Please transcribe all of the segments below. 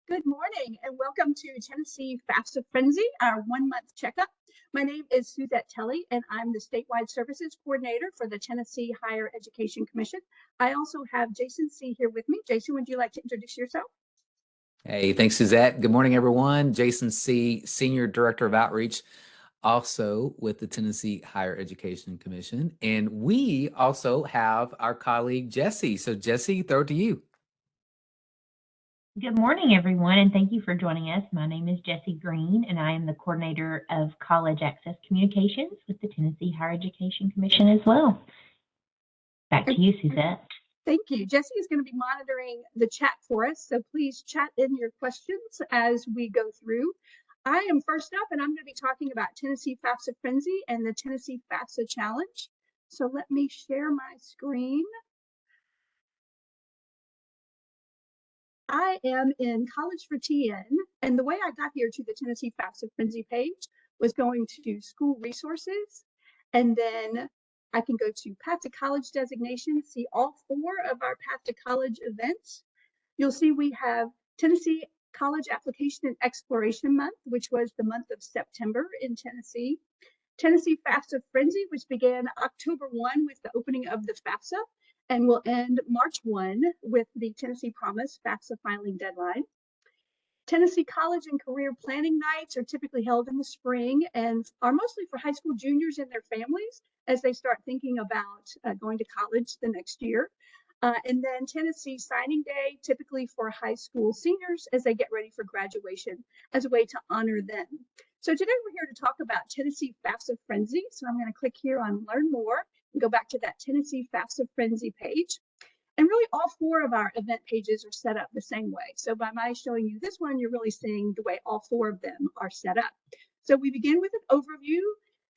Good morning and welcome to Tennessee FAFSA Frenzy, our 1-month checkup. My name is Suzette Telly and I'm the Statewide Services Coordinator for the Tennessee Higher Education Commission. I also have Jason C. here with me. Jason, would you like to introduce yourself? Hey, thanks, Suzette. Good morning, everyone. Jason C., Senior Director of Outreach, also with the Tennessee Higher Education Commission. And we also have our colleague, Jesse. So, Jesse, throw it to you. Good morning, everyone, and thank you for joining us. My name is Jessie Green, and I am the Coordinator of College Access Communications with the Tennessee Higher Education Commission as well. Back to you, Suzette. Thank you. Jessie is going to be monitoring the chat for us, so please chat in your questions as we go through. I am first up, and I'm going to be talking about Tennessee FAFSA Frenzy and the Tennessee FAFSA Challenge. So let me share my screen. I am in College for TN, and the way I got here to the Tennessee FAFSA Frenzy page was going to school resources, and then I can go to Path to College designation, see all 4 of our Path to College events. You'll see we have Tennessee College Application and Exploration Month, which was the month of September in Tennessee. Tennessee FAFSA Frenzy, which began October 1 with the opening of the FAFSA and will end March 1 with the Tennessee Promise FAFSA filing deadline. Tennessee College and Career Planning Nights are typically held in the spring and are mostly for high school juniors and their families as they start thinking about going to college the next year. And then Tennessee Signing Day, typically for high school seniors as they get ready for graduation as a way to honor them. So today we're here to talk about Tennessee FAFSA Frenzy. So I'm going to click here on Learn More and go back to that Tennessee FAFSA Frenzy page. And really all 4 of our event pages are set up the same way. So by my showing you this one, you're really seeing the way all 4 of them are set up. So we begin with an overview.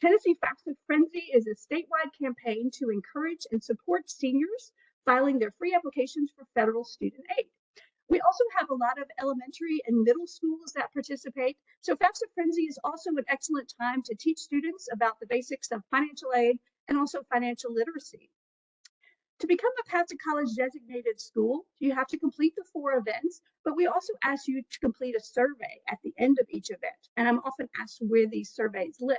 Tennessee FAFSA Frenzy is a statewide campaign to encourage and support seniors filing their free applications for federal student aid. We also have a lot of elementary and middle schools that participate. So FAFSA Frenzy is also an excellent time to teach students about the basics of financial aid and also financial literacy. To become a Path to College designated school, you have to complete the 4 events, but we also ask you to complete a survey at the end of each event. And I'm often asked where these surveys live.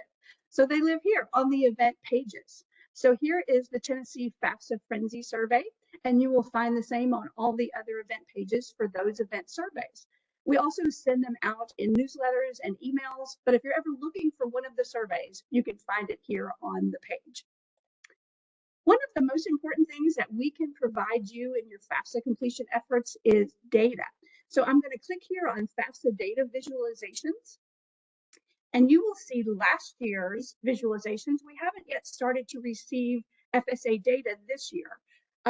So they live here on the event pages. So here is the Tennessee FAFSA Frenzy survey, and you will find the same on all the other event pages for those event surveys. We also send them out in newsletters and emails, but if you're ever looking for one of the surveys, you can find it here on the page. One of the most important things that we can provide you in your FAFSA completion efforts is data. So I'm going to click here on FAFSA data visualizations, and you will see last year's visualizations. We haven't yet started to receive FSA data this year.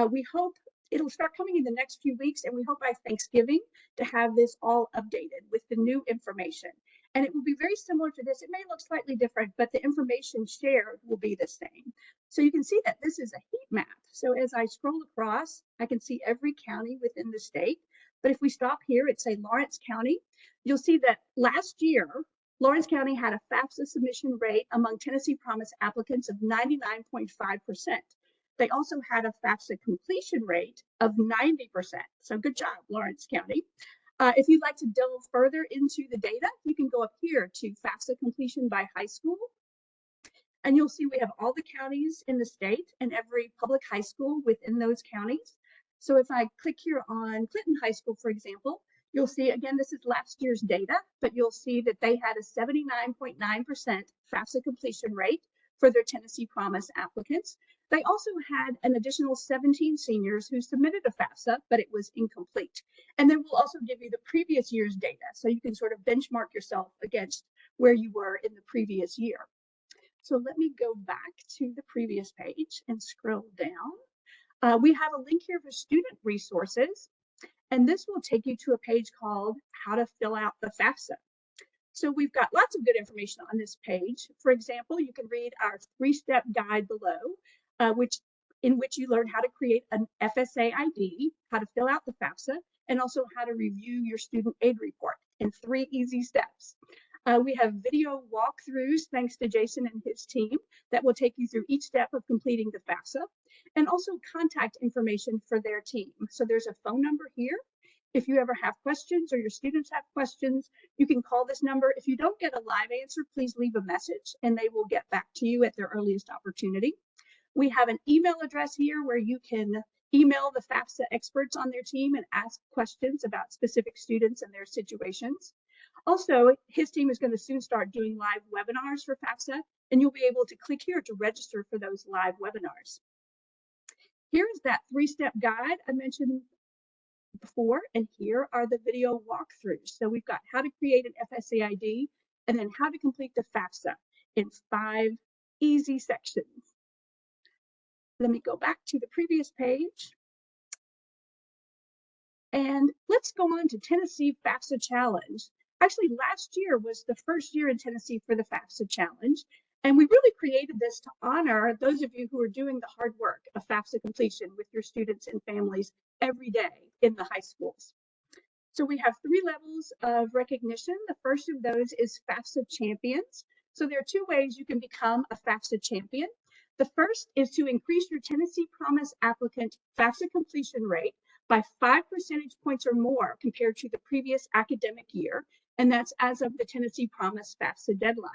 We hope it'll start coming in the next few weeks, and we hope by Thanksgiving to have this all updated with the new information. And it will be very similar to this. It may look slightly different, but the information shared will be the same. So you can see that this is a heat map. So as I scroll across, I can see every county within the state. But if we stop here at, say, Lawrence County, you'll see that last year, Lawrence County had a FAFSA submission rate among Tennessee Promise applicants of 99.5%. They also had a FAFSA completion rate of 90%. So good job, Lawrence County. If you'd like to delve further into the data, you can go up here to FAFSA completion by high school. And you'll see we have all the counties in the state and every public high school within those counties. So if I click here on Clinton High School, for example, you'll see, again, this is last year's data, but you'll see that they had a 79.9% FAFSA completion rate for their Tennessee Promise applicants. They also had an additional 17 seniors who submitted a FAFSA, but it was incomplete. And then we'll also give you the previous year's data, so you can sort of benchmark yourself against where you were in the previous year. So let me go back to the previous page and scroll down. We have a link here for student resources, and this will take you to a page called How to Fill Out the FAFSA. So we've got lots of good information on this page. For example, you can read our 3-step guide below, in which you learn how to create an FSA ID, how to fill out the FAFSA, and also how to review your student aid report in 3 easy steps. We have video walkthroughs, thanks to Jason and his team, that will take you through each step of completing the FAFSA, and also contact information for their team. So there's a phone number here. If you ever have questions or your students have questions, you can call this number. If you don't get a live answer, please leave a message and they will get back to you at their earliest opportunity. We have an email address here where you can email the FAFSA experts on their team and ask questions about specific students and their situations. Also, his team is going to soon start doing live webinars for FAFSA, and you'll be able to click here to register for those live webinars. Here is that 3-step guide I mentioned before, and here are the video walkthroughs. So we've got how to create an FSA ID and then how to complete the FAFSA in 5 easy sections. Let me go back to the previous page. And let's go on to Tennessee FAFSA Challenge. Actually, last year was the first year in Tennessee for the FAFSA Challenge. And we really created this to honor those of you who are doing the hard work of FAFSA completion with your students and families every day in the high schools. So we have 3 levels of recognition. The first of those is FAFSA Champions. So there are 2 ways you can become a FAFSA champion. The first is to increase your Tennessee Promise applicant FAFSA completion rate by 5 percentage points or more compared to the previous academic year, and that's as of the Tennessee Promise FAFSA deadline.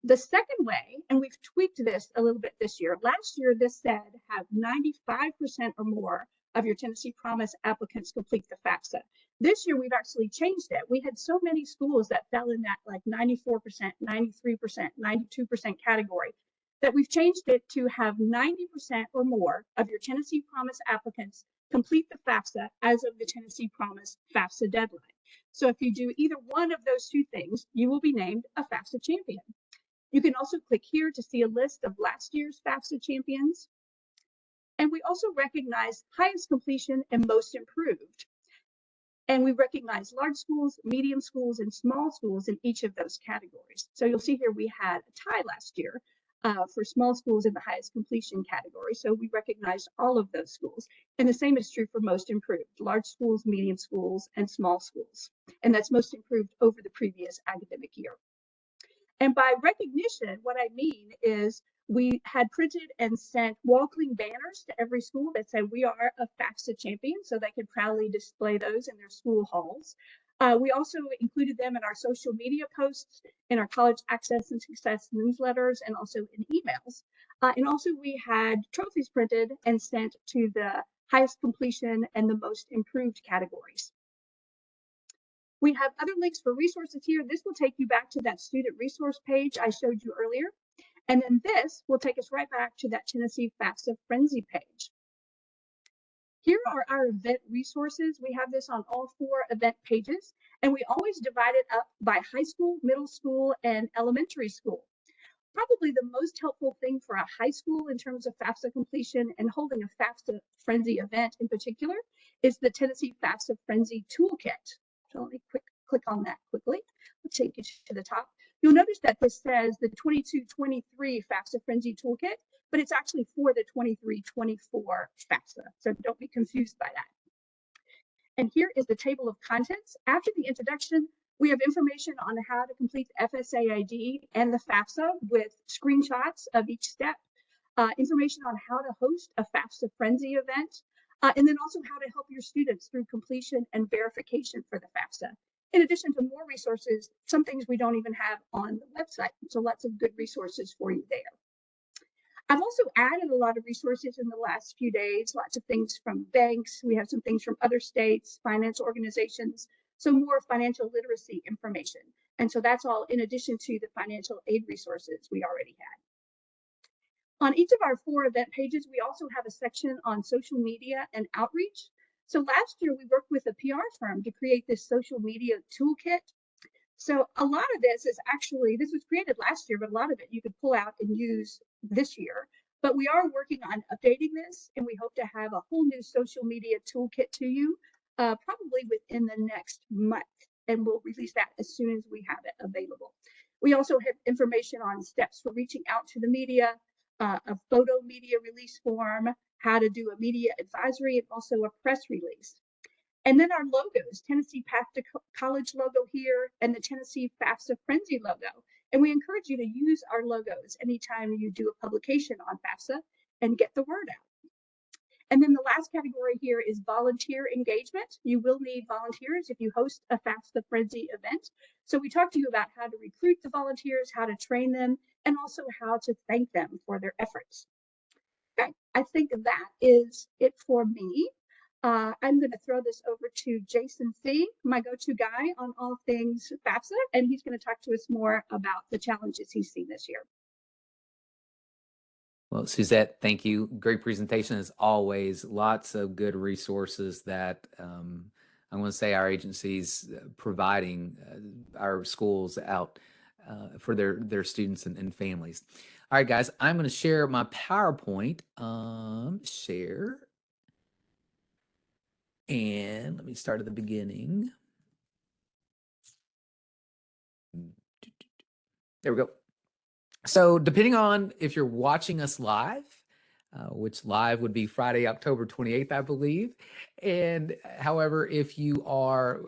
The second way, and we've tweaked this a little bit this year, last year this said have 95% or more of your Tennessee Promise applicants complete the FAFSA. This year we've actually changed it. We had so many schools that fell in that like 94%, 93%, 92% category that we've changed it to have 90% or more of your Tennessee Promise applicants complete the FAFSA as of the Tennessee Promise FAFSA deadline. So if you do either one of those 2 things, you will be named a FAFSA champion. You can also click here to see a list of last year's FAFSA champions. And we also recognize highest completion and most improved. And we recognize large schools, medium schools, and small schools in each of those categories. So you'll see here we had a tie last year for small schools in the highest completion category. So we recognized all of those schools. And the same is true for most improved, large schools, medium schools, and small schools. And that's most improved over the previous academic year. And by recognition, what I mean is we had printed and sent wall-cling banners to every school that said we are a FAFSA champion, so they could proudly display those in their school halls. We also included them in our social media posts, in our college access and success newsletters, and also in emails. And also we had trophies printed and sent to the highest completion and the most improved categories. We have other links for resources here. This will take you back to that student resource page I showed you earlier. And then this will take us right back to that Tennessee FAFSA Frenzy page. Here are our event resources. We have this on all 4 event pages, and we always divide it up by high school, middle school, and elementary school. Probably the most helpful thing for a high school in terms of FAFSA completion and holding a FAFSA Frenzy event in particular is the Tennessee FAFSA Frenzy Toolkit. So let me click on that quickly. I'll take you to the top. You'll notice that this says the 22-23 FAFSA Frenzy Toolkit, but it's actually for the 23-24 FAFSA. So don't be confused by that. And here is the table of contents. After the introduction, we have information on how to complete the FSA ID and the FAFSA with screenshots of each step, information on how to host a FAFSA Frenzy event, and then also how to help your students through completion and verification for the FAFSA. In addition to more resources, some things we don't even have on the website. So lots of good resources for you there. I've also added a lot of resources in the last few days, lots of things from banks. We have some things from other states, financial organizations, so more financial literacy information. And so that's all in addition to the financial aid resources we already had. On each of our 4 event pages, we also have a section on social media and outreach. So last year we worked with a PR firm to create this social media toolkit. So a lot of this is actually, this was created last year, but a lot of it you could pull out and use this year. But we are working on updating this, and we hope to have a whole new social media toolkit to you probably within the next month. And we'll release that as soon as we have it available. We also have information on steps for reaching out to the media, a photo media release form, how to do a media advisory, and also a press release. And then our logos, Tennessee Path to College logo here, and the Tennessee FAFSA Frenzy logo. And we encourage you to use our logos anytime you do a publication on FAFSA and get the word out. And then the last category here is volunteer engagement. You will need volunteers if you host a FAFSA Frenzy event. So we talked to you about how to recruit the volunteers, how to train them, and also how to thank them for their efforts. Okay, I think that is it for me. I'm going to throw this over to Jason C., my go-to guy on all things FAFSA, and he's going to talk to us more about the challenges he's seen this year. Well, Suzette, thank you. Great presentation as always. Lots of good resources that I want to say our agencies providing our schools out for their students and families. All right, guys, I'm going to share my PowerPoint. Share. And let me start at the beginning. There we go. So depending on if you're watching us live, which live would be Friday, October 28th, I believe. And however, if you are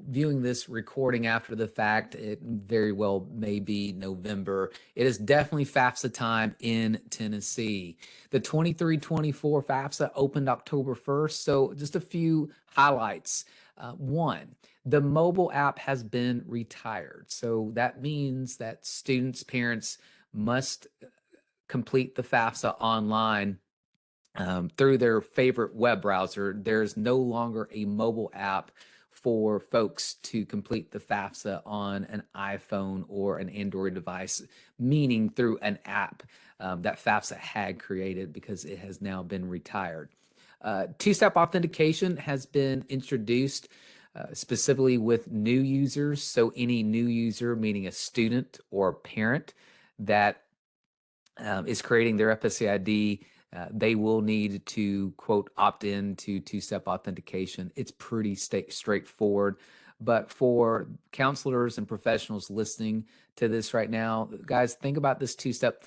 viewing this recording after the fact, it very well may be November. It is definitely FAFSA time in Tennessee. The 23-24 FAFSA opened October 1st. So just a few highlights. One, the mobile app has been retired. So that means that students, parents must complete the FAFSA online through their favorite web browser. There's no longer a mobile app for folks to complete the FAFSA on an iPhone or an Android device, meaning through an app that FAFSA had created, because it has now been retired. Two-step authentication has been introduced specifically with new users. So any new user, meaning a student or a parent that is creating their FSA ID, they will need to, quote, opt in to two-step authentication. It's pretty straightforward. But for counselors and professionals listening to this right now, guys, think about this two-step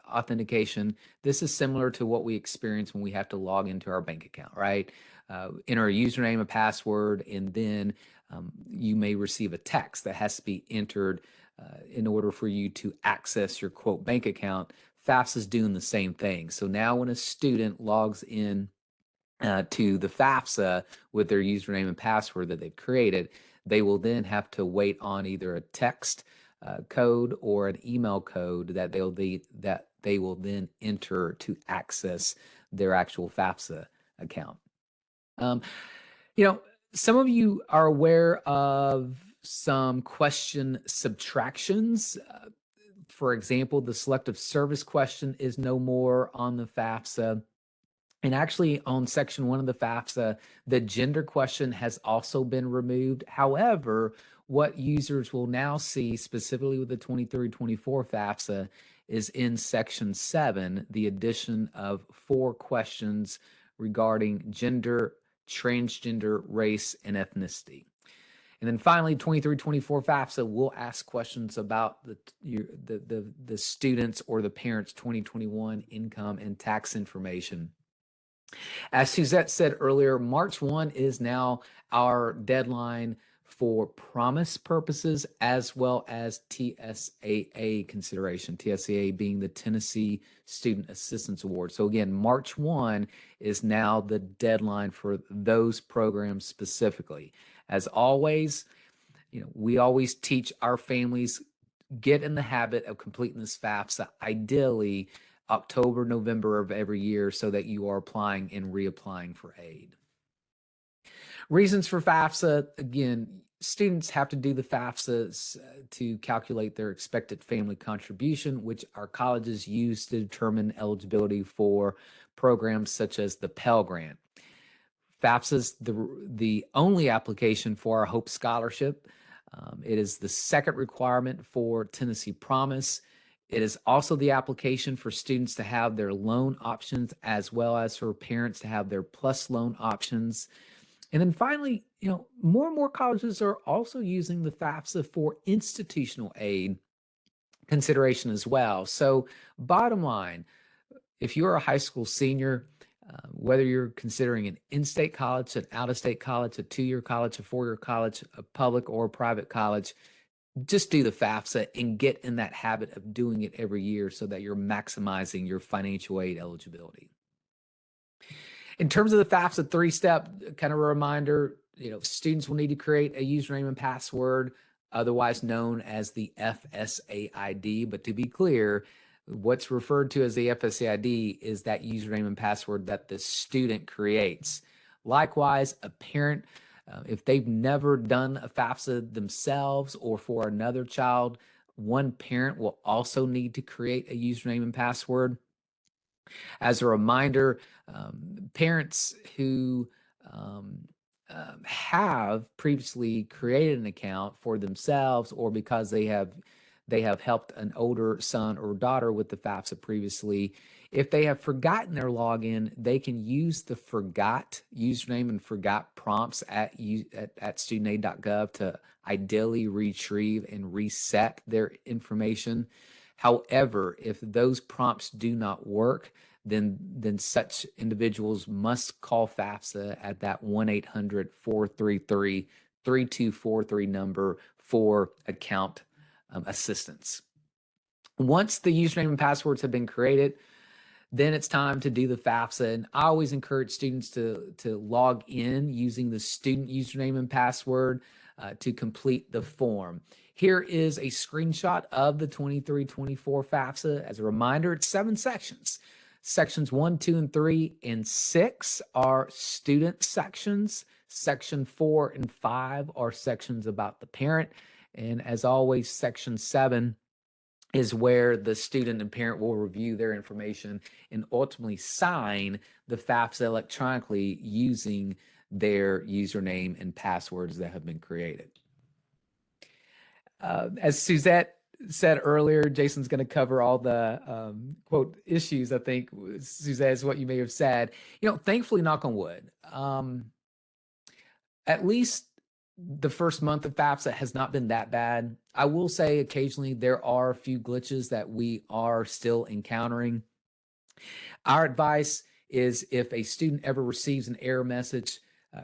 authentication. This is similar to what we experience when we have to log into our bank account, right? Enter a username, a password, and then you may receive a text that has to be entered in order for you to access your, quote, bank account. FAFSA is doing the same thing. So now when a student logs in to the FAFSA with their username and password that they've created, they will then have to wait on either a text code or an email code that they will then enter to access their actual FAFSA account. Some of you are aware of some question subtractions. For example, the selective service question is no more on the FAFSA. And actually, on section 1 of the FAFSA, the gender question has also been removed. However, what users will now see, specifically with the 23-24 FAFSA, is in section 7, the addition of 4 questions regarding gender, transgender, race, and ethnicity. And then finally, 23-24 FAFSA will ask questions about the students or the parents' 2021 income and tax information. As Suzette said earlier, March 1 is now our deadline for promise purposes as well as TSAA consideration, TSAA being the Tennessee Student Assistance Award. So again, March 1 is now the deadline for those programs specifically. As always, we always teach our families, get in the habit of completing this FAFSA, ideally October, November of every year, so that you are applying and reapplying for aid. Reasons for FAFSA, again, students have to do the FAFSAs to calculate their expected family contribution, which our colleges use to determine eligibility for programs such as the Pell Grant. FAFSA is the only application for our Hope Scholarship. It is the second requirement for Tennessee Promise. It is also the application for students to have their loan options, as well as for parents to have their plus loan options. And then finally, more and more colleges are also using the FAFSA for institutional aid consideration as well. So bottom line, if you're a high school senior, whether you're considering an in-state college, an out-of-state college, a 2-year college, a 4-year college, a public or a private college, just do the FAFSA and get in that habit of doing it every year so that you're maximizing your financial aid eligibility. In terms of the FAFSA three-step, kind of a reminder, students will need to create a username and password, otherwise known as the FSA ID. But to be clear, what's referred to as the FSA ID is that username and password that the student creates. Likewise, a parent, if they've never done a FAFSA themselves or for another child, one parent will also need to create a username and password. As a reminder, parents who have previously created an account for themselves or because they have helped an older son or daughter with the FAFSA previously, if they have forgotten their login, they can use the forgot username and forgot prompts at studentaid.gov to ideally retrieve and reset their information. However, if those prompts do not work, then such individuals must call FAFSA at that 1-800-433-3243 number for account assistance. Once the username and passwords have been created, then it's time to do the FAFSA. And I always encourage students to log in using the student username and password to complete the form. Here is a screenshot of the 23-24 FAFSA. As a reminder, it's 7 sections. Sections 1, 2, and 3, and 6 are student sections. Section 4 and 5 are sections about the parent. And as always, section 7 is where the student and parent will review their information and ultimately sign the FAFSA electronically using their username and passwords that have been created. As Suzette said earlier, Jason's going to cover all the quote issues. I think Suzette is what you may have said. Thankfully, knock on wood, at least the first month of FAFSA has not been that bad. I will say occasionally there are a few glitches that we are still encountering. Our advice is if a student ever receives an error message,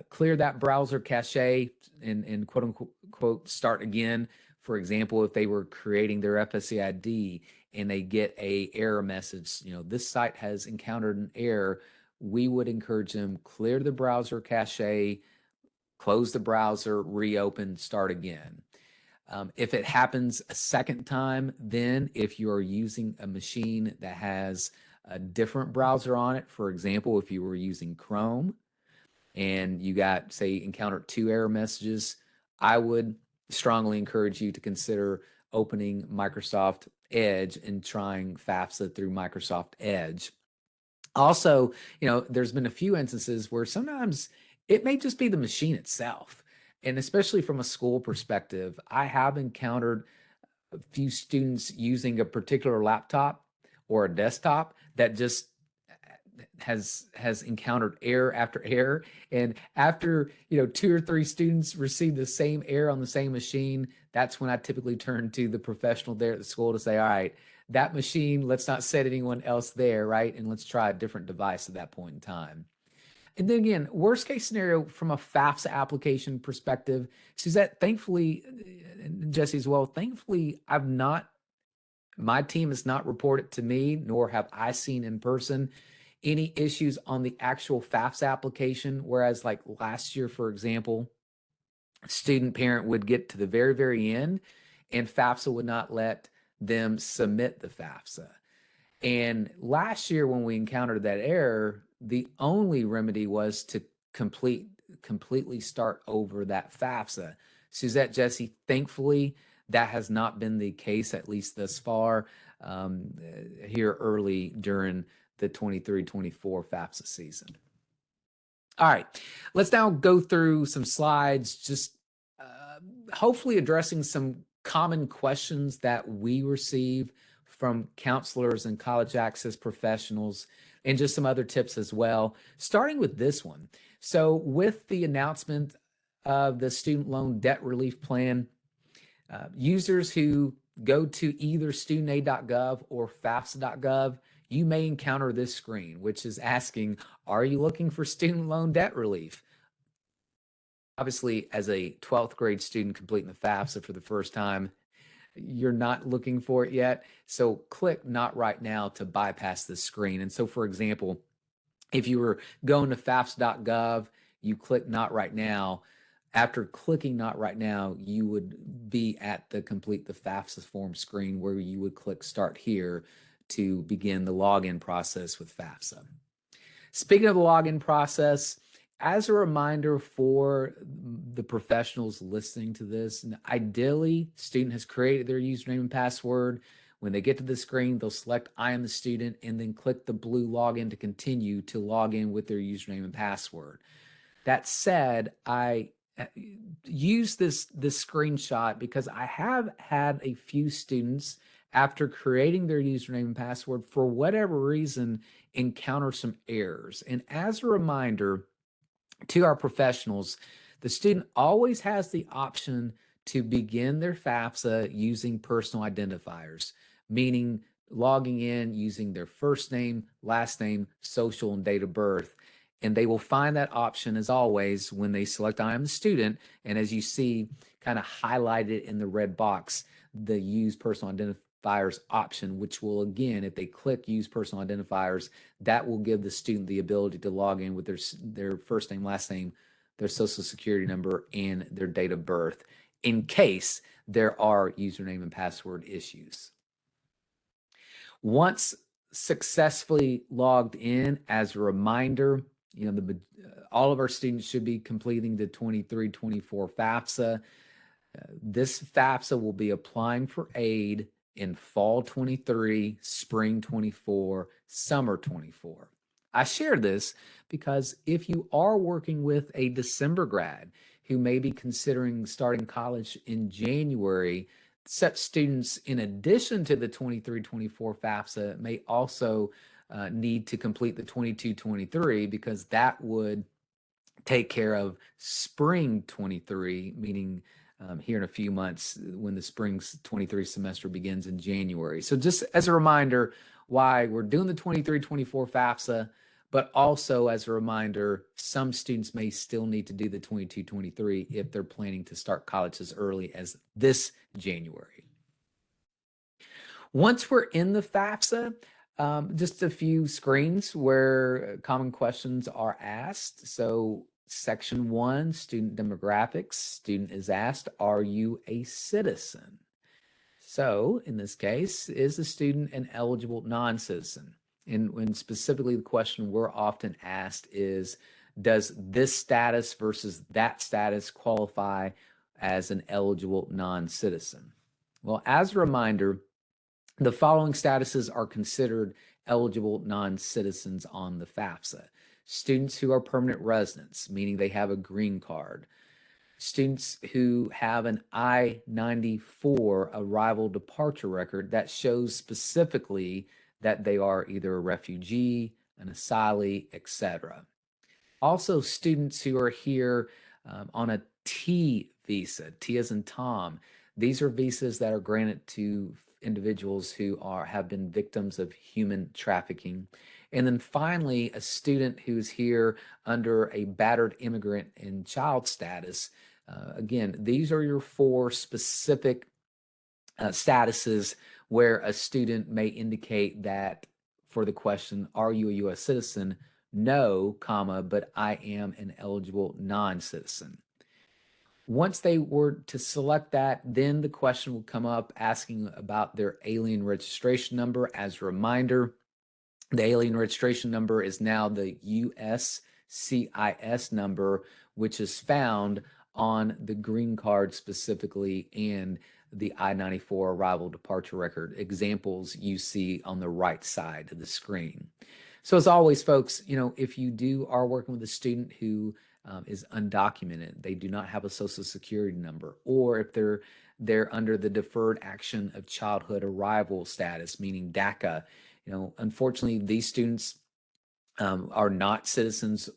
clear that browser cache and quote unquote start again. For example, if they were creating their FSA ID and they get a error message, this site has encountered an error, we would encourage them clear the browser cache, close the browser, reopen, start again. If it happens a second time, then if you're using a machine that has a different browser on it, for example, if you were using Chrome and you got, say, encountered 2 error messages, I would strongly encourage you to consider opening Microsoft Edge and trying FAFSA through Microsoft Edge. Also, there's been a few instances where sometimes it may just be the machine itself. And especially from a school perspective, I have encountered a few students using a particular laptop or a desktop that just has encountered error after error. And after 2 or 3 students receive the same error on the same machine, that's when I typically turn to the professional there at the school to say, all right, that machine, let's not set anyone else there, right? And let's try a different device at that point in time. And then again, worst case scenario from a FAFSA application perspective, Suzette, thankfully, and Jesse as well, thankfully, my team has not reported to me, nor have I seen in person any issues on the actual FAFSA application. Whereas like last year, for example, a student parent would get to the very, very end and FAFSA would not let them submit the FAFSA. And last year when we encountered that error, the only remedy was to completely start over that FAFSA. Suzette, Jesse, thankfully, that has not been the case, at least thus far, here early during the 23-24 FAFSA season. All right, let's now go through some slides, just hopefully addressing some common questions that we receive from counselors and college access professionals, and just some other tips as well, starting with this one. So with the announcement of the student loan debt relief plan, users who go to either studentaid.gov or FAFSA.gov, you may encounter this screen, which is asking, are you looking for student loan debt relief? Obviously, as a 12th grade student completing the FAFSA for the first time, you're not looking for it yet. So click not right now to bypass this screen. And so, for example, If you were going to FAFSA.gov, you click Not Right Now. After clicking Not Right Now, you would be at the Complete the FAFSA form screen where you would click Start Here to begin the login process with FAFSA. Speaking of the login process, as a reminder for the professionals listening to this, ideally, student has created their username and password. When they get to the screen, they'll select I am the student and then click the blue login to continue to log in with their username and password. That said, I use this screenshot because I have had a few students, after creating their username and password, for whatever reason, encounter some errors. And as a reminder to our professionals, the student always has the option to begin their FAFSA using personal identifiers, meaning logging in using their first name, last name, social, and date of birth. And they will find that option, as always, when they select I am the student. And as you see, kind of highlighted in the red box, the use personal identifiers option, which will, again, if they click use personal identifiers, that will give the student the ability to log in with their first name, last name, their social security number, and their date of birth in case there are username and password issues. Once successfully logged in, as a reminder, all of our students should be completing the 23-24 FAFSA. This FAFSA will be applying for aid in fall 23, spring 24, summer 24. I share this because if you are working with a December grad who may be considering starting college in January, such students, in addition to the 23-24 FAFSA, may also need to complete the 22-23, because that would take care of spring 23, meaning here in a few months when the spring 23 semester begins in January. So just as a reminder why we're doing the 23-24 FAFSA, but also as a reminder, some students may still need to do the 22-23 if they're planning to start college as early as this January. Once we're in the FAFSA, just a few screens where common questions are asked. So section 1, student demographics, student is asked, are you a citizen? So in this case, is the student an eligible non-citizen? And when specifically the question we're often asked is, does this status versus that status qualify as an eligible non-citizen? Well, as a reminder, the following statuses are considered eligible non-citizens on the FAFSA. Students who are permanent residents, meaning they have a green card. Students who have an I-94 arrival departure record that shows specifically that they are either a refugee, an asylee, etc. Also, students who are here on a T visa, T as in Tom. These are visas that are granted to individuals who have been victims of human trafficking. And then finally, a student who's here under a battered immigrant and child status. Again, these are your 4 specific statuses where a student may indicate that for the question, are you a U.S. citizen? No, comma, but I am an eligible non-citizen. Once they were to select that, then the question will come up asking about their alien registration number. As a reminder, the alien registration number is now the USCIS number, which is found on the green card specifically and the I-94 arrival departure record. Examples you see on the right side of the screen. So as always, folks, if you are working with a student who is undocumented, they do not have a social security number, or if they're under the deferred action of childhood arrival status, meaning DACA, unfortunately, these students are not citizens,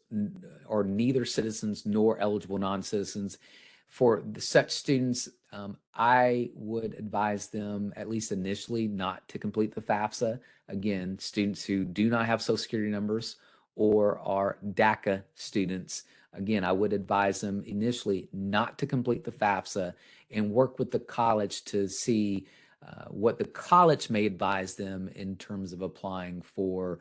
or neither citizens nor eligible non-citizens. For such students, I would advise them, at least initially, not to complete the FAFSA. Again, students who do not have social security numbers or are DACA students, again, I would advise them initially not to complete the FAFSA and work with the college to see what the college may advise them in terms of applying for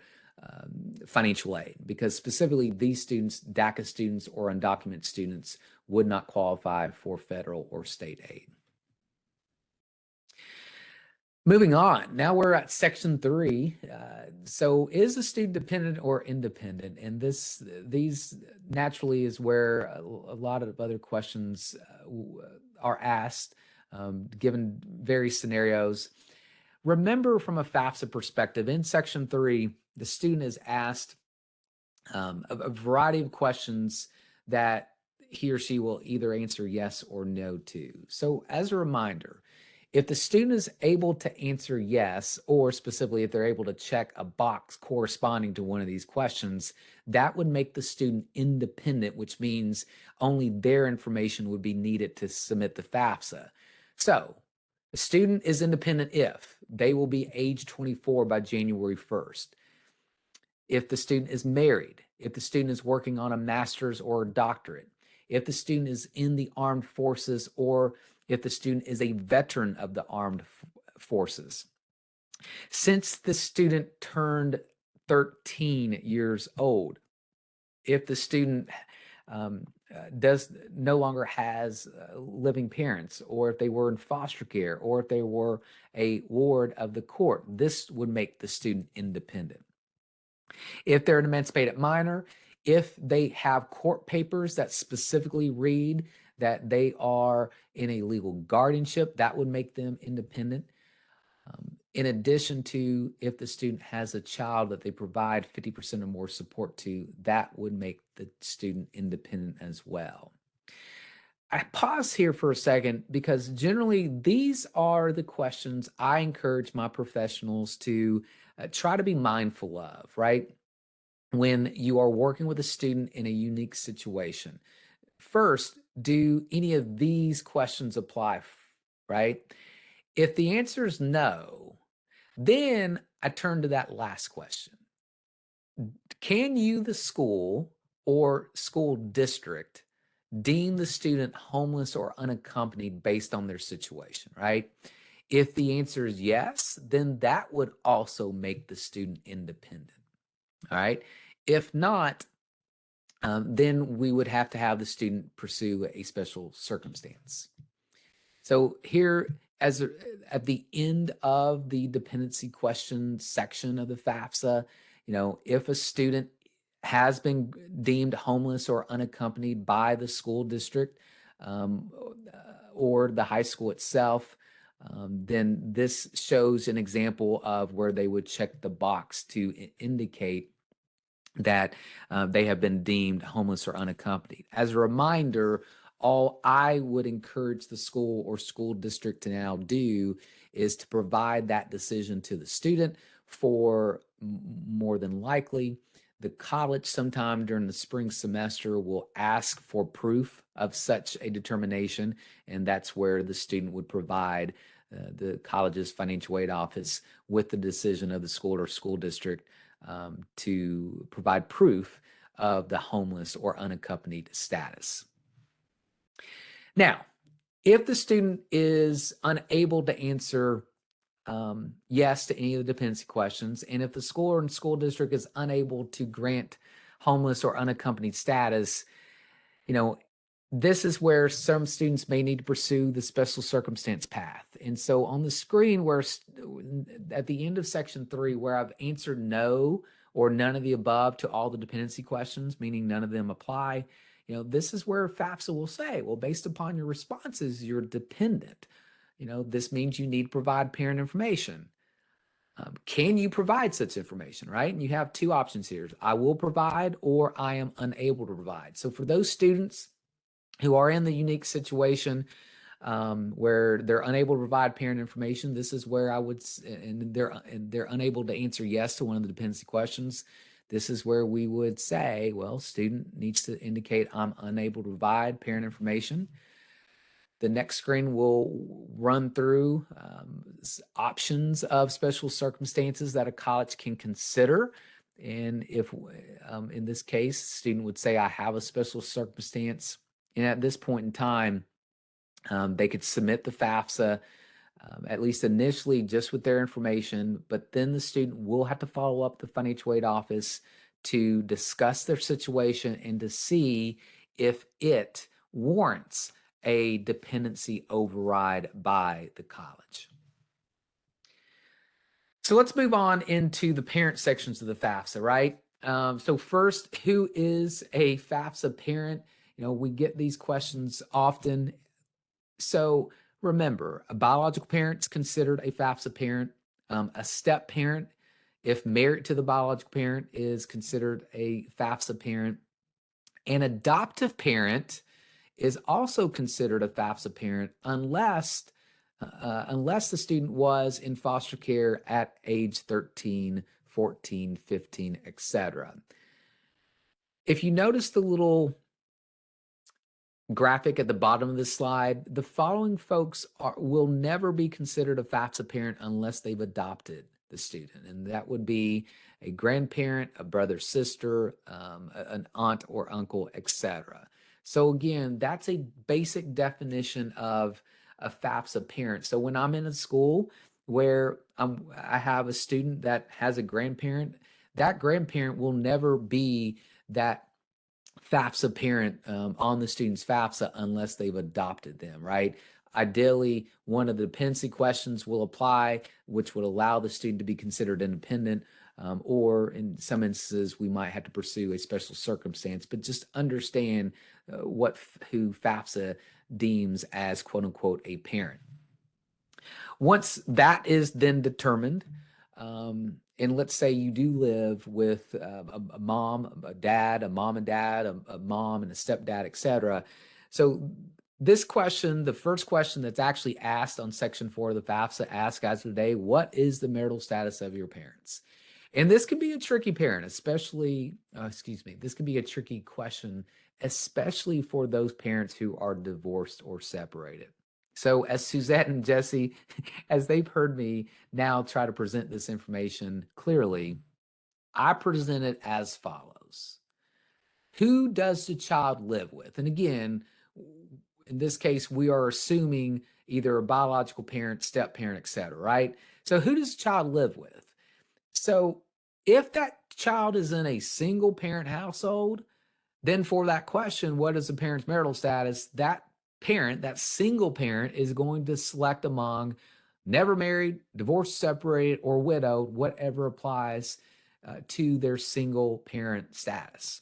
financial aid, because specifically these students, DACA students or undocumented students, would not qualify for federal or state aid. Moving on, now we're at section 3. So is the student dependent or independent? And these naturally is where a lot of other questions are asked, given various scenarios. Remember, from a FAFSA perspective, in section 3, the student is asked a variety of questions that he or she will either answer yes or no to. So as a reminder, if the student is able to answer yes, or specifically if they're able to check a box corresponding to one of these questions, that would make the student independent, which means only their information would be needed to submit the FAFSA. So the student is independent if they will be age 24 by January 1st. If the student is married, if the student is working on a master's or a doctorate, if the student is in the armed forces, or if the student is a veteran of the armed forces. Since the student turned 13 years old, if the student does no longer has living parents, or if they were in foster care, or if they were a ward of the court, this would make the student independent. If they're an emancipated minor, if they have court papers that specifically read that they are in a legal guardianship, that would make them independent. In addition to, if the student has a child that they provide 50% or more support to, that would make the student independent as well. I pause here for a second because generally these are the questions I encourage my professionals to try to be mindful of, right? When you are working with a student in a unique situation. First, do any of these questions apply, right? If the answer is no, then I turn to that last question. Can you, the school or school district, deem the student homeless or unaccompanied based on their situation, right? If the answer is yes, then that would also make the student independent, all right? If not, then we would have to have the student pursue a special circumstance. So here, at the end of the dependency question section of the FAFSA, if a student has been deemed homeless or unaccompanied by the school district or the high school itself, then this shows an example of where they would check the box to indicate that they have been deemed homeless or unaccompanied. As a reminder, all I would encourage the school or school district to now do is to provide that decision to the student. For more than likely, the college sometime during the spring semester will ask for proof of such a determination, and that's where the student would provide the college's financial aid office with the decision of the school or school district to provide proof of the homeless or unaccompanied status. Now, if the student is unable to answer yes to any of the dependency questions, and if the school or school district is unable to grant homeless or unaccompanied status, this is where some students may need to pursue the special circumstance path. And so on the screen, where at the end of section 3, where I've answered no or none of the above to all the dependency questions, meaning none of them apply, this is where FAFSA will say, well, based upon your responses, you're dependent. This means you need to provide parent information. Can you provide such information, right? And you have two options here. I will provide, or I am unable to provide. So for those students who are in the unique situation where they're unable to provide parent information, this is where I would, and they're unable to answer yes to one of the dependency questions. This is where we would say, well, student needs to indicate I'm unable to provide parent information. The next screen will run through options of special circumstances that a college can consider. And if, in this case, student would say, I have a special circumstance. And at this point in time, they could submit the FAFSA at least initially just with their information, but then the student will have to follow up the financial aid office to discuss their situation and to see if it warrants a dependency override by the college. So let's move on into the parent sections of the FAFSA, right? So first, who is a FAFSA parent? We get these questions often. So remember, a biological parent is considered a FAFSA parent. A step parent, if married to the biological parent, is considered a FAFSA parent. An adoptive parent is also considered a FAFSA parent unless the student was in foster care at age 13, 14, 15, etc. If you notice the little graphic at the bottom of this slide, the following folks will never be considered a FAFSA parent unless they've adopted the student. And that would be a grandparent, a brother, sister, an aunt or uncle, etc. So again, that's a basic definition of a FAFSA parent. So when I'm in a school where I have a student that has a grandparent, that grandparent will never be that FAFSA parent on the student's FAFSA unless they've adopted them, right? Ideally, one of the dependency questions will apply, which would allow the student to be considered independent, or in some instances, we might have to pursue a special circumstance, but just understand who FAFSA deems as quote unquote a parent. Once that is then determined, and let's say you do live with a mom, a dad, a mom and dad, a mom and a stepdad, etc. So this question, the first question that's actually asked on Section 4 of the FAFSA asks as of today, what is the marital status of your parents? And this can be a tricky parent, this can be a tricky question, especially for those parents who are divorced or separated. So as Suzette and Jesse, as they've heard me now try to present this information clearly, I present it as follows. Who does the child live with? And again, in this case, we are assuming either a biological parent, step parent, etc., right? So who does the child live with? So if that child is in a single parent household, then for that question, what is the parent's marital status? That parent, that single parent, is going to select among never married, divorced, separated, or widowed, whatever applies to their single parent status.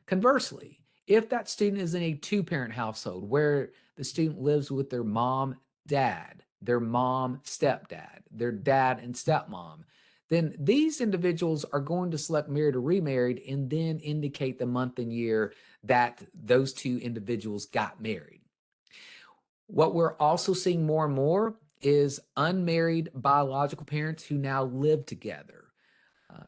Conversely, if that student is in a two-parent household where the student lives with their mom, dad, their mom, stepdad, their dad and stepmom, then these individuals are going to select married or remarried and then indicate the month and year that those two individuals got married. What we're also seeing more and more is unmarried biological parents who now live together.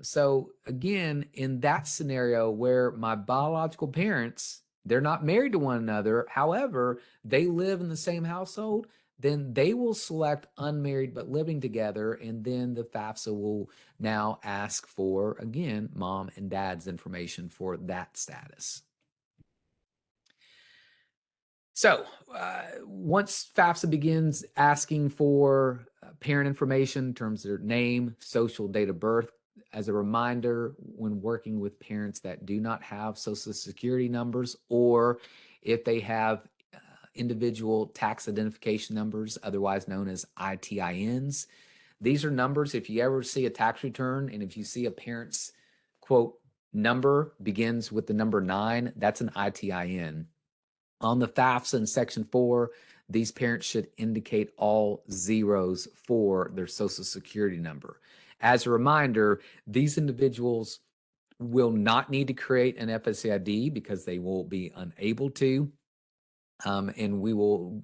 So again, in that scenario where my biological parents, they're not married to one another, however, they live in the same household, then they will select unmarried but living together, and then the FAFSA will now ask for, again, mom and dad's information for that status. So once FAFSA begins asking for parent information in terms of their name, social, date of birth, as a reminder, when working with parents that do not have Social Security numbers, or if they have individual tax identification numbers, otherwise known as ITINs, these are numbers, if you ever see a tax return and if you see a parent's, quote, number begins with the number 9, that's an ITIN. On the FAFSA in Section 4, these parents should indicate all zeros for their Social Security number. As a reminder, these individuals will not need to create an FSA ID because they will be unable to. And we will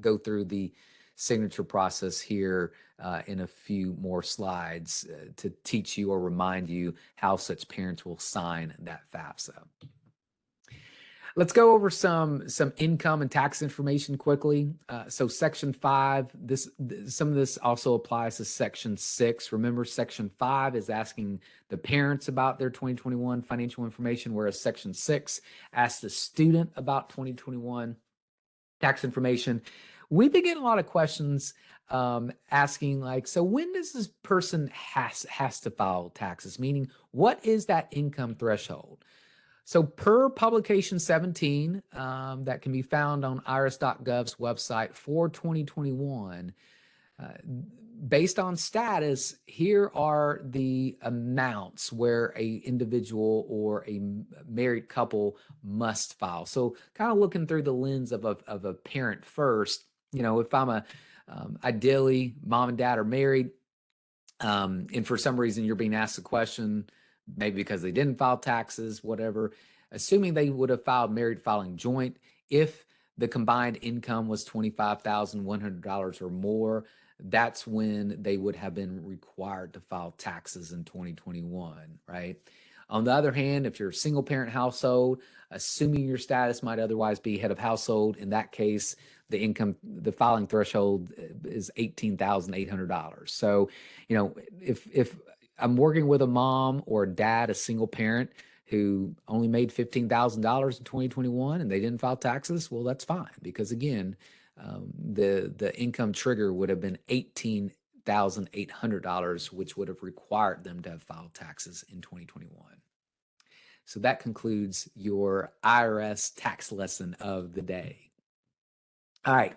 go through the signature process here in a few more slides to teach you or remind you how such parents will sign that FAFSA. Let's go over some income and tax information quickly. So Section 5, some of this also applies to Section 6. Remember, Section 5 is asking the parents about their 2021 financial information, whereas Section 6 asks the student about 2021 tax information, we've been getting a lot of questions asking like, so when does this person has to file taxes? Meaning, what is that income threshold? So per publication 17, that can be found on irs.gov's website for 2021, based on status, here are the amounts where a individual or a married couple must file. So kind of looking through the lens of a parent first, if I'm ideally mom and dad are married, and for some reason you're being asked a question, maybe because they didn't file taxes, whatever, assuming they would have filed married filing joint, if the combined income was $25,100 or more, that's when they would have been required to file taxes in 2021, right? On the other hand, if you're a single parent household, assuming your status might otherwise be head of household, in that case, the filing threshold is $18,800. So, if I'm working with a mom or a dad, a single parent who only made $15,000 in 2021 and they didn't file taxes, well, that's fine, because again, the income trigger would have been $18,800, which would have required them to have filed taxes in 2021. So that concludes your IRS tax lesson of the day. All right.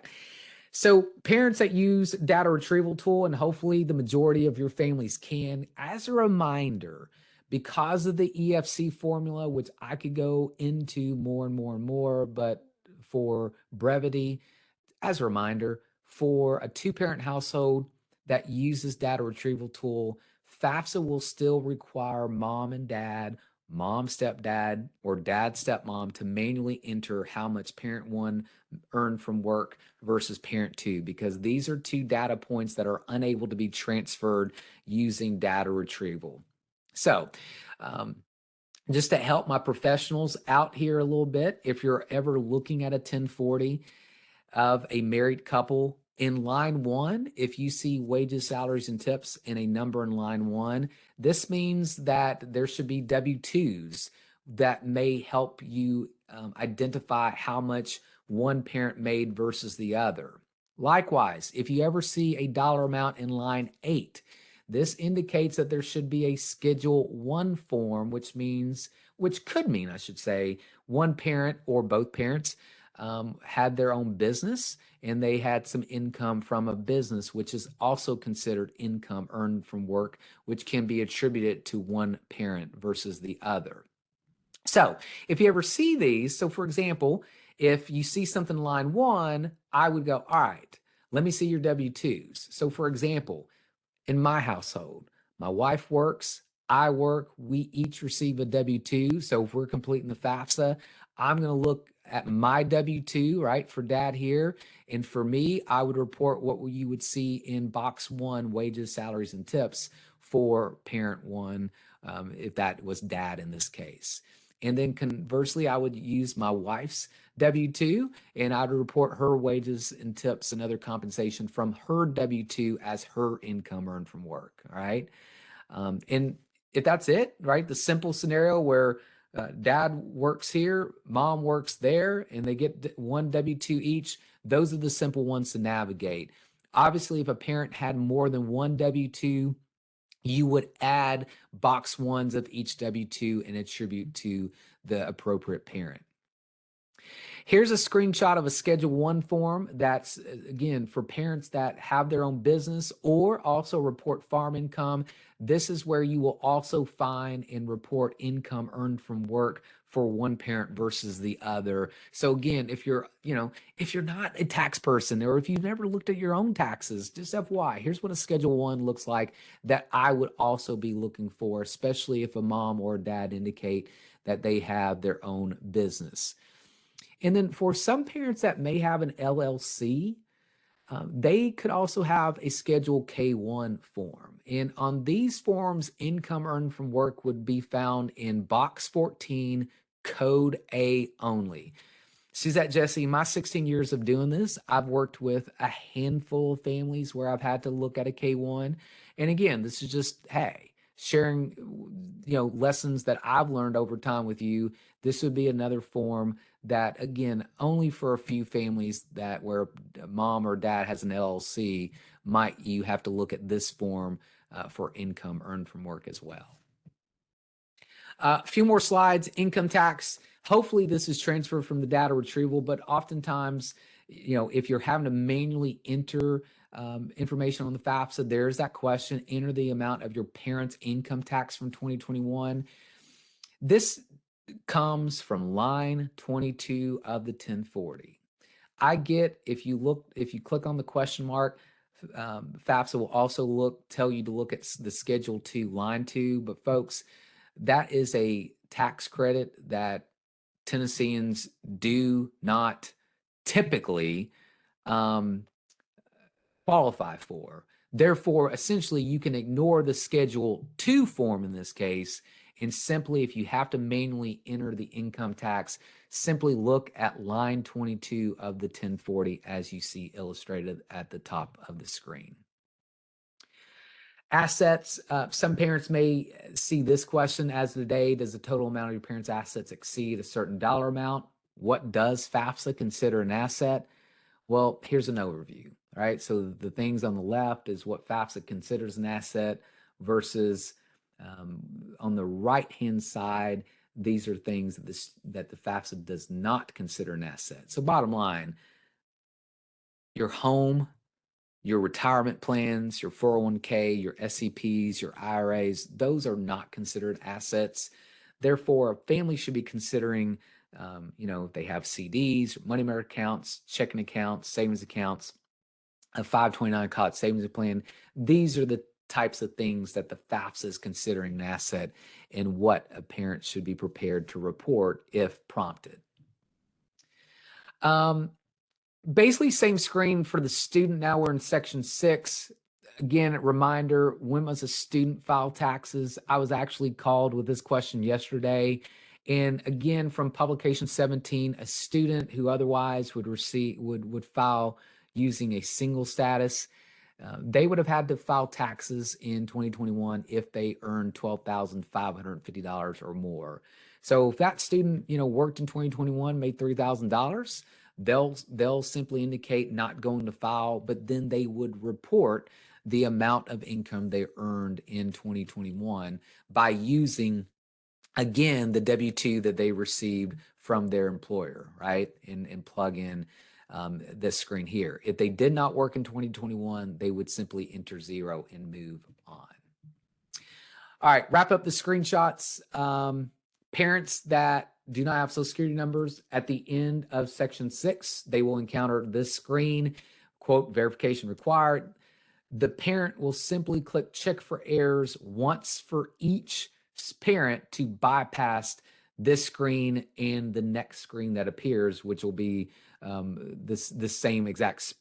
So parents that use data retrieval tool, and hopefully the majority of your families can, as a reminder, because of the EFC formula, which I could go into more and more and more, but for brevity, as a reminder, for a two-parent household that uses data retrieval tool, FAFSA will still require mom and dad, mom, stepdad, or dad, stepmom to manually enter how much parent one earned from work versus parent two, because these are two data points that are unable to be transferred using data retrieval. So, just to help my professionals out here a little bit, if you're ever looking at a 1040 of a married couple, in line 1, if you see wages, salaries, and tips in a number in line 1, this means that there should be W-2s that may help you identify how much one parent made versus the other. Likewise, if you ever see a dollar amount in line 8, this indicates that there should be a Schedule 1 form, which could mean, I should say, one parent or both parents had their own business and they had some income from a business, which is also considered income earned from work, which can be attributed to one parent versus the other. So if you ever see these, so for example, if you see something in line 1, I would go, all right, let me see your W-2s. So for example, in my household, my wife works, I work, we each receive a W-2. So if we're completing the FAFSA, I'm going to look at my W-2, right, for dad here. And for me, I would report what you would see in box 1, wages, salaries, and tips for parent 1, if that was dad in this case. And then conversely, I would use my wife's W-2 and I'd report her wages and tips and other compensation from her W-2 as her income earned from work. All right. And if that's it, right, the simple scenario where dad works here, mom works there, and they get one W-2 each, those are the simple ones to navigate. Obviously, if a parent had more than one W-2, you would add box 1s of each W-2 and attribute to the appropriate parent. Here's a screenshot of a Schedule 1 form that's, again, for parents that have their own business or also report farm income. This is where you will also find and report income earned from work for one parent versus the other. So again, if you're not a tax person or if you've never looked at your own taxes, just FYI, here's what a Schedule 1 looks like that I would also be looking for, especially if a mom or a dad indicate that they have their own business. And then for some parents that may have an LLC, they could also have a Schedule K-1 form. And on these forms, income earned from work would be found in box 14, code A only. Suzette, Jesse, my 16 years of doing this, I've worked with a handful of families where I've had to look at a K-1. And again, this is just, hey, sharing, lessons that I've learned over time with you. This would be another form that, again, only for a few families that where mom or dad has an LLC, might you have to look at this form for income earned from work as well. A few more slides. Income tax. Hopefully this is transferred from the data retrieval, but oftentimes, if you're having to manually enter information on the FAFSA, there's that question: enter the amount of your parents' income tax from 2021. This comes from line 22 of the 1040. I get, if you click on the question mark, FAFSA will also tell you to look at the Schedule 2, line 2. But folks, that is a tax credit that Tennesseans do not typically qualify for. Therefore, essentially, you can ignore the Schedule 2 form in this case, and simply, if you have to manually enter the income tax, simply look at line 22 of the 1040 as you see illustrated at the top of the screen. Assets. Some parents may see this question as today: does the total amount of your parents' assets exceed a certain dollar amount? What does FAFSA consider an asset? Well, here's an overview. All right, so the things on the left is what FAFSA considers an asset versus on the right-hand side, these are things that the FAFSA does not consider an asset. So bottom line, your home, your retirement plans, your 401k, your SEPs, your IRAs, those are not considered assets. Therefore, a family should be considering, if they have CDs, money market accounts, checking accounts, savings accounts, a 529 college savings plan. These are the types of things that the FAFSA is considering an asset, and what a parent should be prepared to report if prompted. Basically, same screen for the student. Now we're in section 6. Again, a reminder: when must a student file taxes? I was actually called with this question yesterday. And again, from publication 17, a student who otherwise would file using a single status, they would have had to file taxes in 2021 if they earned $12,550 or more. So if that student, worked in 2021, made $3,000, they'll simply indicate not going to file, but then they would report the amount of income they earned in 2021 by using, again, the W-2 that they received from their employer, right? And plug in this screen here. If they did not work in 2021, they would simply enter 0 and move on. All right, wrap up the screenshots. Parents that do not have Social Security numbers, at the end of section 6, they will encounter this screen, quote, verification required. The parent will simply click check for errors once for each parent to bypass this screen and the next screen that appears, which will be this same exact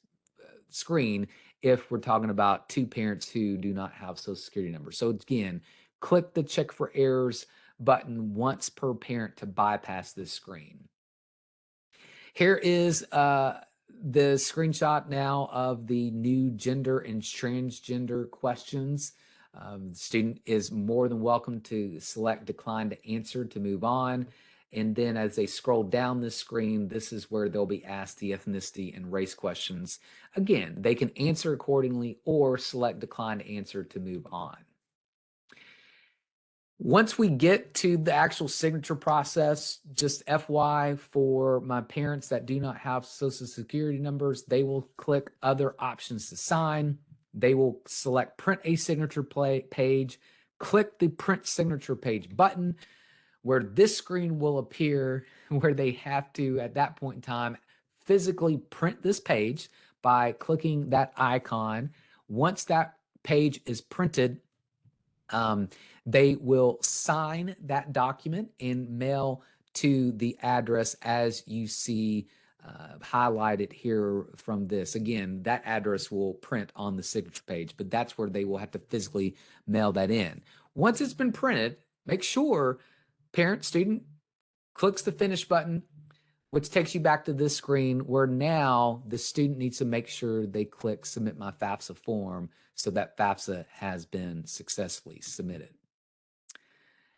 screen if we're talking about 2 parents who do not have Social Security numbers. So again, click the check for errors button once per parent to bypass this screen. Here is the screenshot now of the new gender and transgender questions. The student is more than welcome to select decline to answer to move on. And then as they scroll down this screen, this is where they'll be asked the ethnicity and race questions. Again, they can answer accordingly or select decline to answer to move on. Once we get to the actual signature process, just FY for my parents that do not have Social Security numbers, they will click other options to sign. They will select print a signature page, click the print signature page button, where this screen will appear, where they have to, at that point in time, physically print this page by clicking that icon. Once that page is printed, they will sign that document and mail to the address as you see highlighted here from this. Again, that address will print on the signature page, but that's where they will have to physically mail that in. Once it's been printed, make sure parent, student clicks the finish button, which takes you back to this screen where now the student needs to make sure they click submit my FAFSA form so that FAFSA has been successfully submitted.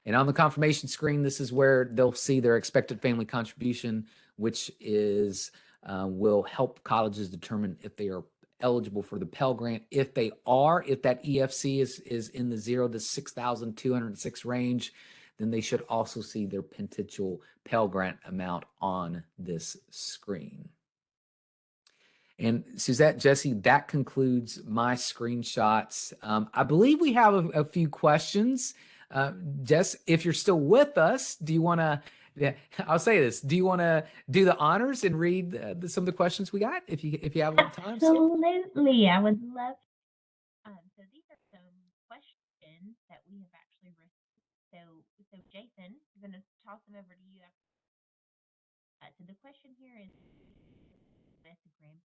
And on the confirmation screen, this is where they'll see their expected family contribution, which is will help colleges determine if they are eligible for the Pell Grant. If they are, if that EFC is in the 0 to 6,206 range, then they should also see their potential Pell Grant amount on this screen. And Suzette, Jesse, that concludes my screenshots. I believe we have a few questions. Jess, if you're still with us, do you want to, I'll say this, do you want to do the honors and read some of the questions we got if you have a little time? Absolutely, I would love. So these are some questions that we have actually received. So Jason, I'm going to toss them over to you. So the question here is, as the grandparent,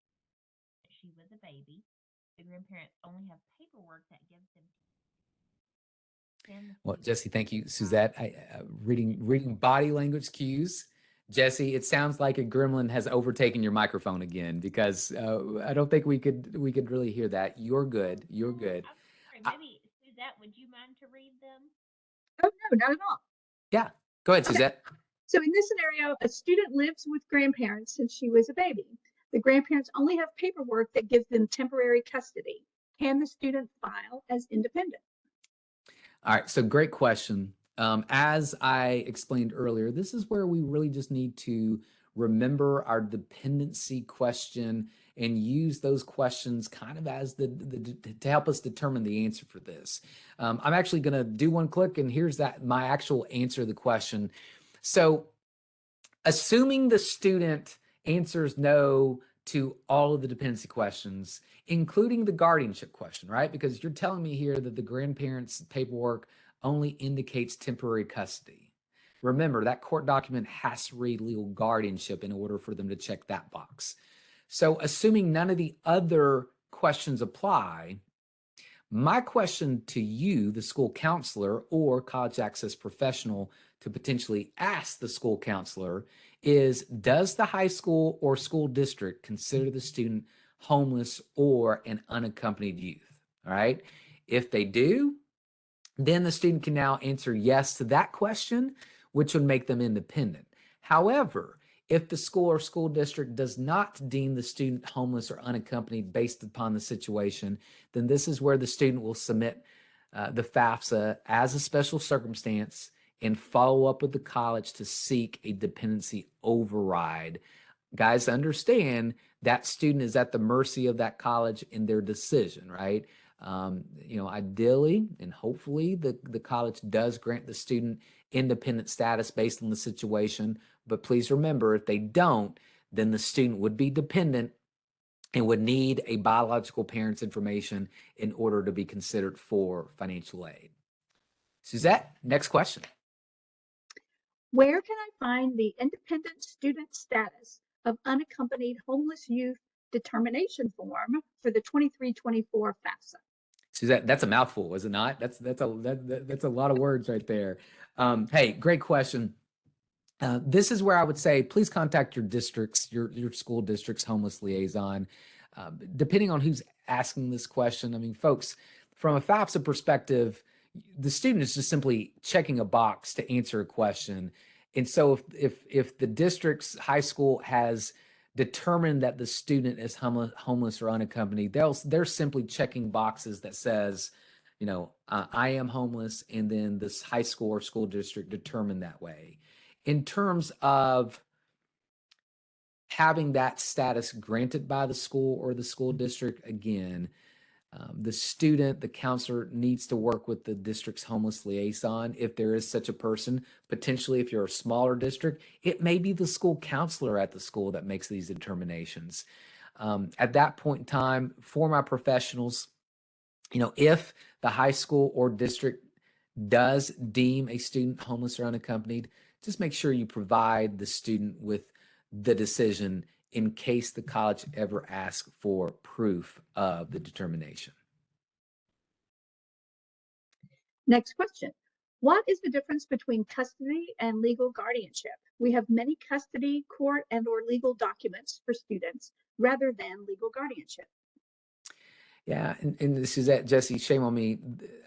she was a baby. The grandparents only have paperwork that gives them. Well, Jesse, thank you, Suzette. Reading body language cues. Jesse, it sounds like a gremlin has overtaken your microphone again, because I don't think we could really hear that. You're good. You're good. Maybe Suzette, would you mind to read them? Oh, no, not at all. Yeah, go ahead, Suzette. So in this scenario, a student lives with grandparents since she was a baby. The grandparents only have paperwork that gives them temporary custody. Can the student file as independent? All right, so great question. As I explained earlier, this is where we really just need to remember our dependency question and use those questions kind of as to help us determine the answer for this. I'm actually going to do one click, and here's my actual answer to the question. So assuming the student answers no to all of the dependency questions, including the guardianship question, right? Because you're telling me here that the grandparents' paperwork only indicates temporary custody. Remember, that court document has to read legal guardianship in order for them to check that box. So assuming none of the other questions apply, my question to you, the school counselor or college access professional, to potentially ask the school counselor is, does the high school or school district consider the student homeless or an unaccompanied youth? All right. If they do, then the student can now answer yes to that question, which would make them independent. However, if the school or school district does not deem the student homeless or unaccompanied based upon the situation, then this is where the student will submit the FAFSA as a special circumstance and follow up with the college to seek a dependency override. Guys, understand that student is at the mercy of that college in their decision, right? Ideally and hopefully the college does grant the student independent status based on the situation. But please remember, if they don't, then the student would be dependent and would need a biological parent's information in order to be considered for financial aid. Suzette, next question. Where can I find the independent student status of unaccompanied homeless youth determination form for the 23-24 FAFSA? Suzette, that's a mouthful, is it not? That's a lot of words right there. Hey, great question. This is where I would say, please contact your districts, your school district's homeless liaison. Depending on who's asking this question, I mean, folks, from a FAFSA perspective, the student is just simply checking a box to answer a question. And so if the district's high school has determined that the student is homeless or unaccompanied, they're simply checking boxes that says, I am homeless, and then this high school or school district determined that way. In terms of having that status granted by the school or the school district, again, the student, the counselor needs to work with the district's homeless liaison if there is such a person. Potentially, if you're a smaller district, it may be the school counselor at the school that makes these determinations. At that point in time, for my professionals, if the high school or district does deem a student homeless or unaccompanied, just make sure you provide the student with the decision in case the college ever asks for proof of the determination. Next question. What is the difference between custody and legal guardianship? We have many custody, court, and/or legal documents for students rather than legal guardianship. Yeah, and Suzette, Jesse, shame on me.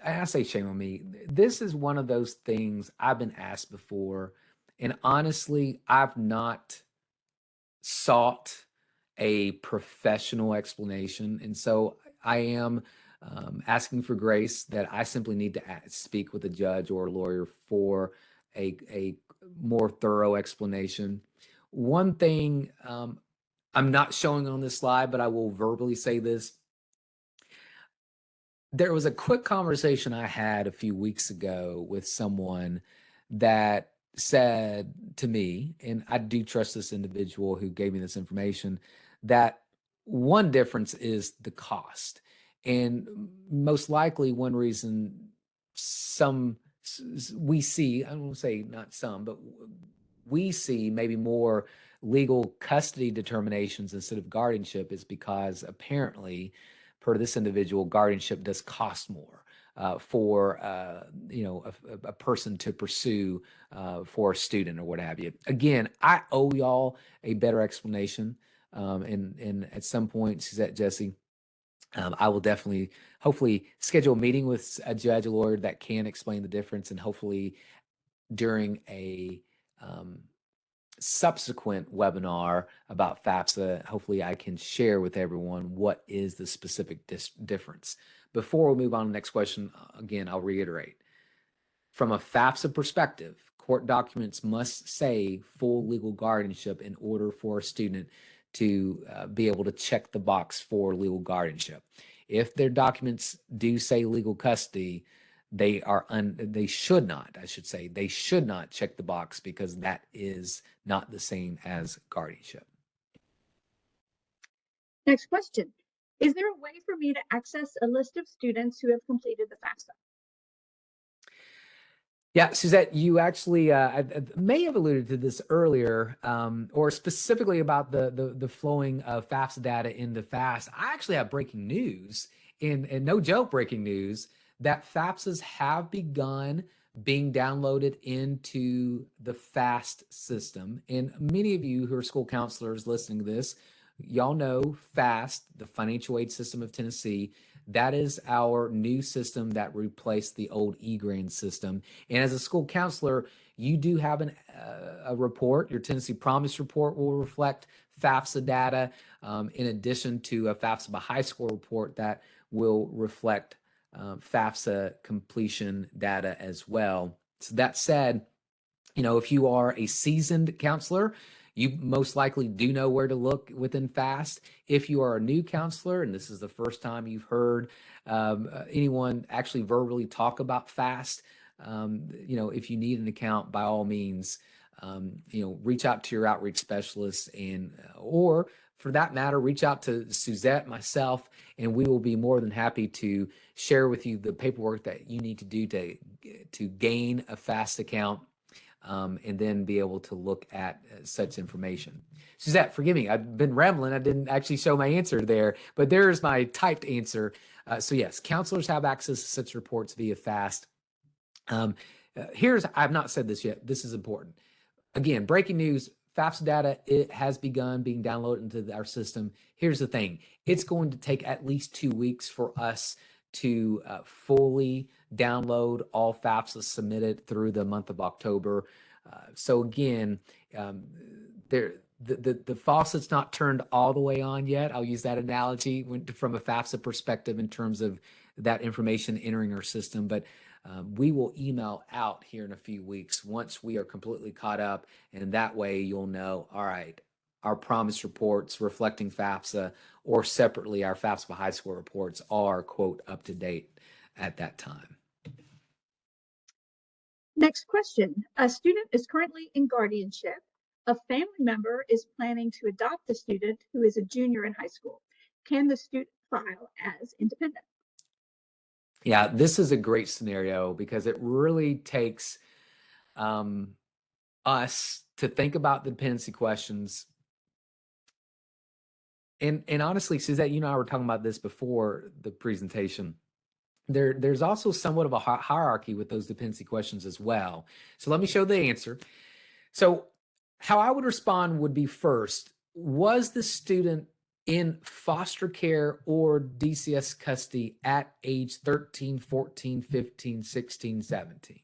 I say shame on me. This is one of those things I've been asked before, and honestly, I've not sought a professional explanation, and so I am asking for grace that I simply need to speak with a judge or a lawyer for a more thorough explanation. One thing I'm not showing on this slide, but I will verbally say this. There was a quick conversation I had a few weeks ago with someone that said to me, and I do trust this individual who gave me this information, that one difference is the cost. And most likely, one reason we see, I don't say not some, but we see maybe more legal custody determinations instead of guardianship is because apparently, per this individual, guardianship does cost more for a person to pursue for a student or what have you. Again, I owe y'all a better explanation, and at some point, Suzette, Jesse, I will definitely, hopefully, schedule a meeting with a judge, a lawyer that can explain the difference, and hopefully during a subsequent webinar about FAFSA, hopefully I can share with everyone what is the specific difference. Before we move on to the next question, again, I'll reiterate. From a FAFSA perspective, court documents must say full legal guardianship in order for a student to be able to check the box for legal guardianship. If their documents do say legal custody, they should not, I should say, they should not check the box because that is not the same as guardianship. Next question. Is there a way for me to access a list of students who have completed the FAFSA? Yeah, Suzette, you actually I may have alluded to this earlier, or specifically about the flowing of FAFSA data into FAST. I actually have breaking news, and no joke breaking news, that FAFSAs have begun being downloaded into the FAST system. And many of you who are school counselors listening to this, y'all know FAST, the Financial Aid System of Tennessee. That is our new system that replaced the old eGrant system. And as a school counselor, you do have a report. Your Tennessee Promise report will reflect FAFSA data, in addition to a FAFSA by high school report that will reflect FAFSA completion data as well. So that said, if you are a seasoned counselor, you most likely do know where to look within FAST. If you are a new counselor, and this is the first time you've heard anyone actually verbally talk about FAST, if you need an account, by all means, reach out to your outreach specialist or for that matter, reach out to Suzette, myself, and we will be more than happy to share with you the paperwork that you need to do to gain a FAST account. And then be able to look at such information. Suzette, forgive me, I've been rambling. I didn't actually show my answer there, but there's my typed answer. So yes, counselors have access to such reports via FAST. I've not said this yet. This is important. Again, breaking news, FAFSA data, it has begun being downloaded into our system. Here's the thing. It's going to take at least 2 weeks for us to fully download all FAFSA submitted through the month of October. So again, the faucet's not turned all the way on yet. I'll use that analogy from a FAFSA perspective in terms of that information entering our system. But we will email out here in a few weeks once we are completely caught up. And that way you'll know, all right, our promise reports reflecting FAFSA or separately our FAFSA by high school reports are, quote, up to date at that time. Next question. A student is currently in guardianship. A family member is planning to adopt the student who is a junior in high school. Can the student file as independent? Yeah, this is a great scenario because it really takes us to think about the dependency questions. And honestly, Suzette, you and I were talking about this before the presentation. There's also somewhat of a hierarchy with those dependency questions as well. So let me show the answer. So how I would respond would be first, was the student in foster care or DCS custody at age 13, 14, 15, 16, 17.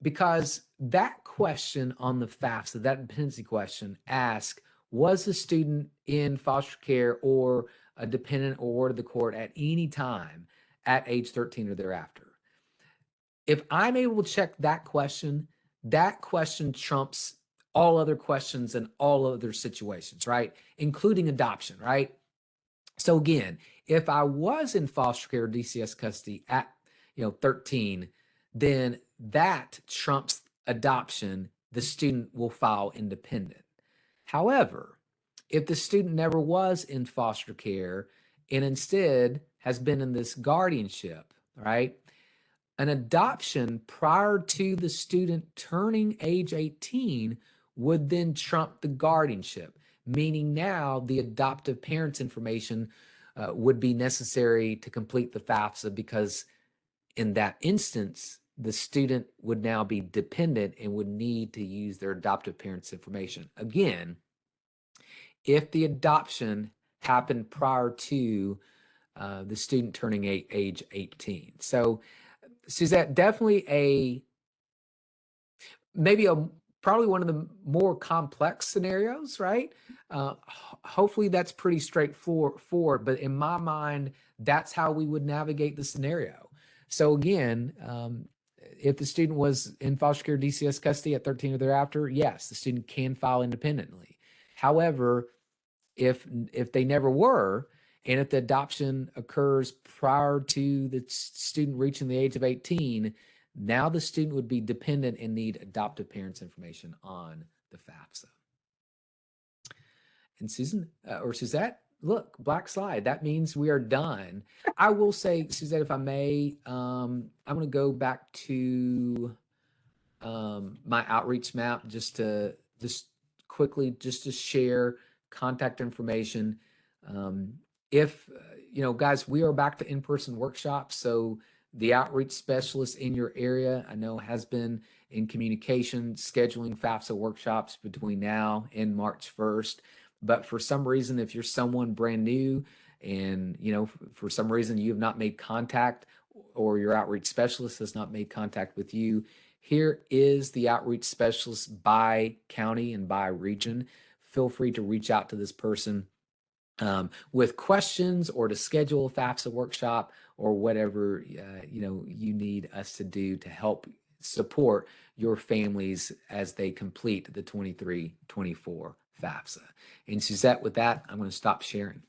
Because that question on the FAFSA, that dependency question, asks, was the student in foster care or a dependent or ward of the court at any time at age 13 or thereafter? If I'm able to check that question trumps all other questions in all other situations, right? Including adoption, right? So again, if I was in foster care or DCS custody at 13, then that trumps adoption. The student will file independent. However, if the student never was in foster care and instead has been in this guardianship, right? An adoption prior to the student turning age 18 would then trump the guardianship, meaning now the adoptive parent's information would be necessary to complete the FAFSA, because in that instance, the student would now be dependent and would need to use their adoptive parent's information. Again, if the adoption happened prior to the student turning age 18. So Suzette, definitely probably one of the more complex scenarios, right? Hopefully that's pretty straightforward, but in my mind, that's how we would navigate the scenario. So again, if the student was in foster care DCS custody at 13 or thereafter, yes, the student can file independently. However, if they never were, and if the adoption occurs prior to the student reaching the age of 18, now the student would be dependent and need adoptive parents' information on the FAFSA. And Susan or Suzette, look, black slide. That means we are done. I will say, Suzette, if I may, I'm going to go back to my outreach map just quickly to share contact information. If guys, we are back to in-person workshops, so the outreach specialist in your area, I know, has been in communication, scheduling FAFSA workshops between now and March 1st. But for some reason, if you're someone brand new and, for some reason you have not made contact, or your outreach specialist has not made contact with you, here is the outreach specialist by county and by region. Feel free to reach out to this person with questions, or to schedule a FAFSA workshop, or whatever you need us to do to help support your families as they complete the 23-24 FAFSA. And Suzette, with that, I'm going to stop sharing.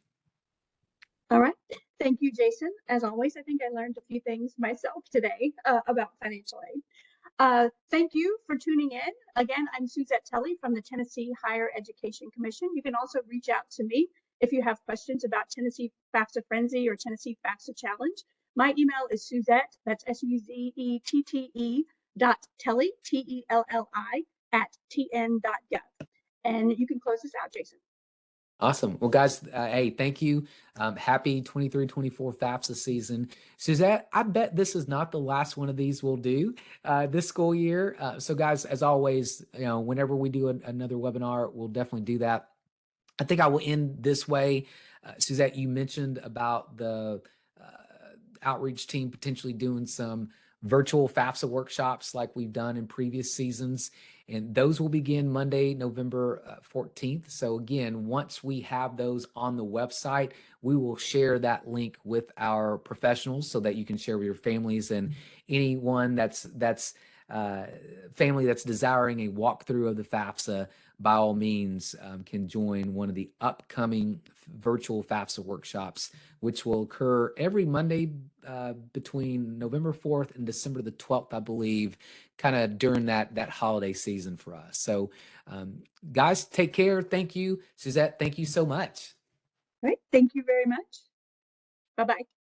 All right. Thank you, Jason. As always, I think I learned a few things myself today about financial aid. Thank you for tuning in. Again, I'm Suzette Telly from the Tennessee Higher Education Commission. You can also reach out to me if you have questions about Tennessee FAFSA Frenzy or Tennessee FAFSA Challenge. My email is Suzette, that's SUZETTE .Telly, TELLI @tn.gov. And you can close this out, Jason. Awesome. Well, guys, hey, thank you. Happy 23-24 FAFSA season. Suzette, I bet this is not the last one of these we'll do this school year. So guys, as always, whenever we do another webinar, we'll definitely do that. I think I will end this way. Suzette, you mentioned about the outreach team potentially doing some virtual FAFSA workshops like we've done in previous seasons. And those will begin Monday, November 14th. So again, once we have those on the website, we will share that link with our professionals so that you can share with your families, and anyone that's family that's desiring a walkthrough of the FAFSA, by all means, can join one of the upcoming virtual FAFSA workshops, which will occur every Monday between November 4th and December the 12th, I believe, kind of during that holiday season for us. So guys, take care. Thank you. Suzette, thank you so much. All right. Thank you very much. Bye-bye.